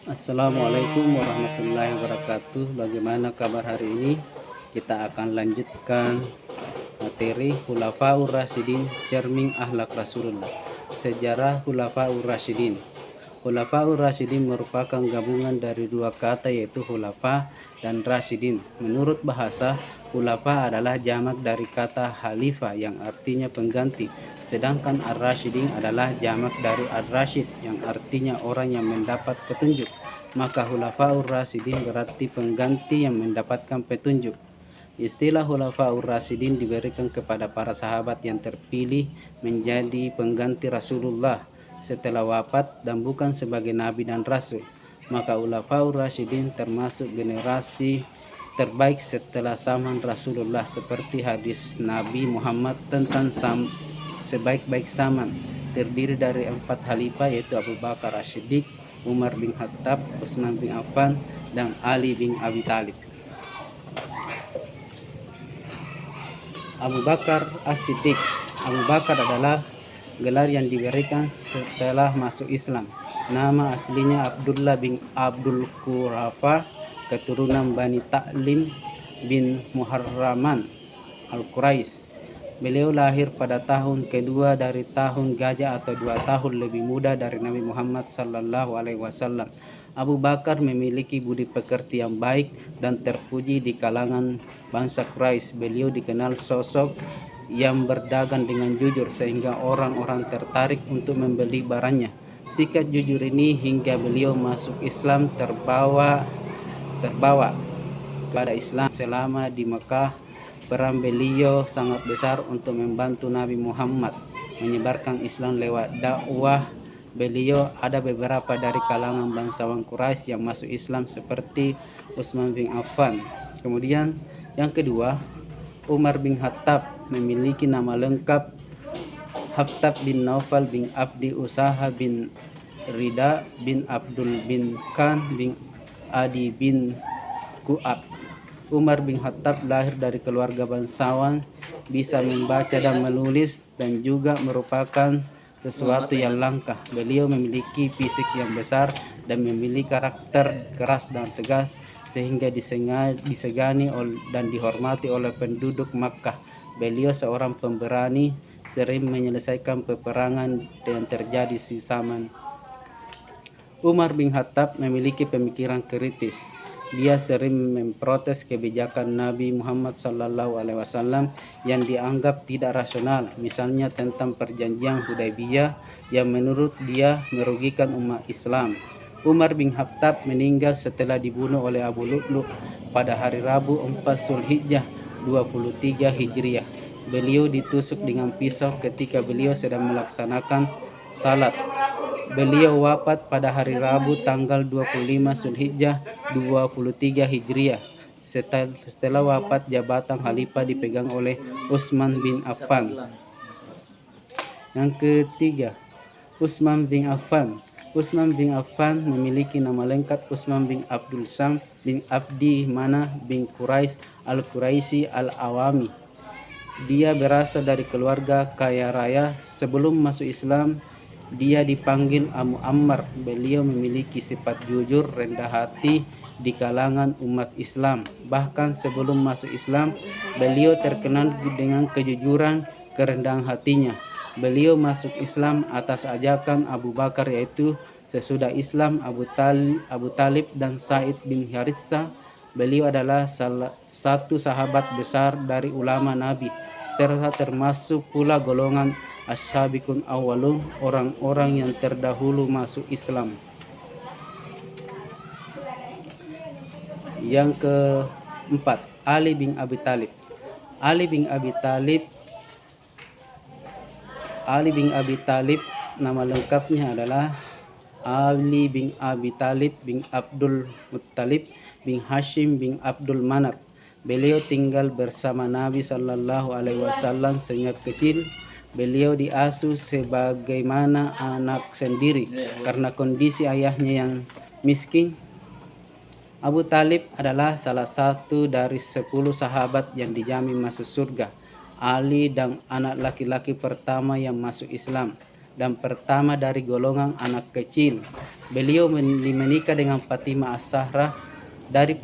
Assalamualaikum warahmatullahi wabarakatuh. Bagaimana kabar hari ini? Kita akan lanjutkan materi Khulafaur Rasyidin, cermin akhlak Rasulullah. Sejarah Khulafaur Rasyidin. Khulafaur Rasyidin merupakan gabungan dari dua kata, yaitu khulafa dan rasyidin. Menurut bahasa, khulafa adalah jamak dari kata khalifah yang artinya pengganti, sedangkan ar-rasyidin adalah jamak dari ar-rasyid yang artinya orang yang mendapat petunjuk. Maka khulafaur rasyidin berarti pengganti yang mendapatkan petunjuk. Istilah khulafaur rasyidin diberikan kepada para sahabat yang terpilih menjadi pengganti Rasulullah setelah wafat dan bukan sebagai nabi dan rasul. Maka khulafaur rasyidin termasuk generasi terbaik setelah zaman Rasulullah, seperti hadis Nabi Muhammad tentang sebaik-baik zaman, terdiri dari 4 khalifah, yaitu Abu Bakar As-Siddiq, Umar bin Khattab, Utsman bin Affan, dan Ali bin Abi Thalib. Abu Bakar As-Siddiq. Abu Bakar adalah gelar yang diberikan setelah masuk Islam. Nama aslinya Abdullah bin Abdul Qurafa, keturunan Bani Ta'lim bin Muharraman Al-Quraisy. Beliau lahir pada tahun kedua dari tahun gajah atau 2 tahun lebih muda dari Nabi Muhammad SAW. Abu Bakar memiliki budi pekerti yang baik dan terpuji di kalangan bangsa Quraisy. Beliau dikenal sosok yang berdagang dengan jujur sehingga orang-orang tertarik untuk membeli barangnya. Sikap jujur ini hingga beliau masuk Islam terbawa kepada Islam selama di Mekah. Peran beliau sangat besar untuk membantu Nabi Muhammad menyebarkan Islam lewat dakwah beliau. Ada beberapa dari kalangan bangsawan Quraisy yang masuk Islam seperti Utsman bin Affan. Kemudian yang kedua, Umar bin Khattab memiliki nama lengkap Khattab bin Naufal bin Abdi Usaha bin Rida bin Abdul bin Khan bin Adi bin Ku'ab. Umar bin Khattab lahir dari keluarga bangsawan, bisa membaca dan menulis, dan juga merupakan sesuatu yang langka. Beliau memiliki fisik yang besar dan memiliki karakter keras dan tegas sehingga disegani dan dihormati oleh penduduk Makkah. Beliau seorang pemberani, sering menyelesaikan peperangan yang terjadi di zaman. Umar bin Khattab memiliki pemikiran kritis. Dia sering memprotes kebijakan Nabi Muhammad SAW yang dianggap tidak rasional, misalnya tentang perjanjian Hudaybiyah yang menurut dia merugikan umat Islam. Umar bin Khattab meninggal setelah dibunuh oleh Abu Lu'lu' pada hari Rabu 4 Zulhijjah 23 Hijriah. Beliau ditusuk dengan pisau ketika beliau sedang melaksanakan salat. Beliau wafat pada hari Rabu tanggal 25 Zulhijjah 23 Hijriah. Setelah wafat, jabatan khalifah dipegang oleh Utsman bin Affan. Yang ketiga, Utsman bin Affan. Utsman bin Affan memiliki nama lengkap Utsman bin Abdul Sam bin Abdi Manah bin Quraisy Al-Quraisy Al-Awami. Dia berasal dari keluarga kaya raya. Sebelum masuk Islam, dia dipanggil Abu Ammar. Beliau memiliki sifat jujur, rendah hati di kalangan umat Islam. Bahkan sebelum masuk Islam, beliau terkenal dengan kejujuran, kerendahan hatinya. Beliau masuk Islam atas ajakan Abu Bakar, yaitu sesudah Islam Abu Talib dan Said bin Haritsah. Beliau adalah salah satu sahabat besar dari ulama Nabi, serta termasuk pula golongan As-Sabiqun Awwalun, orang-orang yang terdahulu masuk Islam. Yang keempat, Ali bin Abi Thalib. Ali bin Abi Thalib nama lengkapnya adalah Ali bin Abi Thalib bin Abdul Muttalib bin Hashim bin Abdul Manaf. Beliau tinggal bersama Nabi SAW sejak kecil. Beliau diasuh sebagaimana anak sendiri karena kondisi ayahnya yang miskin. Abu Talib adalah salah satu dari 10 sahabat yang dijamin masuk surga. Ali dan anak laki-laki pertama yang masuk Islam. dan pertama dari golongan anak kecil. Beliau menikah dengan Fatimah As-Zahra. Dari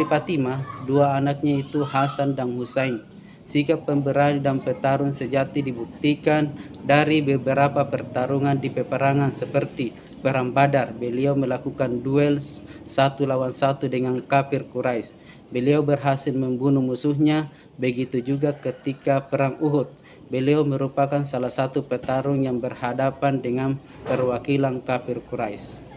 Fatimah, dua anaknya itu Hasan dan Husain. Sikap pemberani dan petarung sejati dibuktikan dari beberapa pertarungan di peperangan seperti Perang Badar. Beliau melakukan duel 1 lawan 1 dengan kafir Quraisy. Beliau berhasil membunuh musuhnya. Begitu juga ketika Perang Uhud. Beliau merupakan salah satu petarung yang berhadapan dengan perwakilan kafir Quraisy.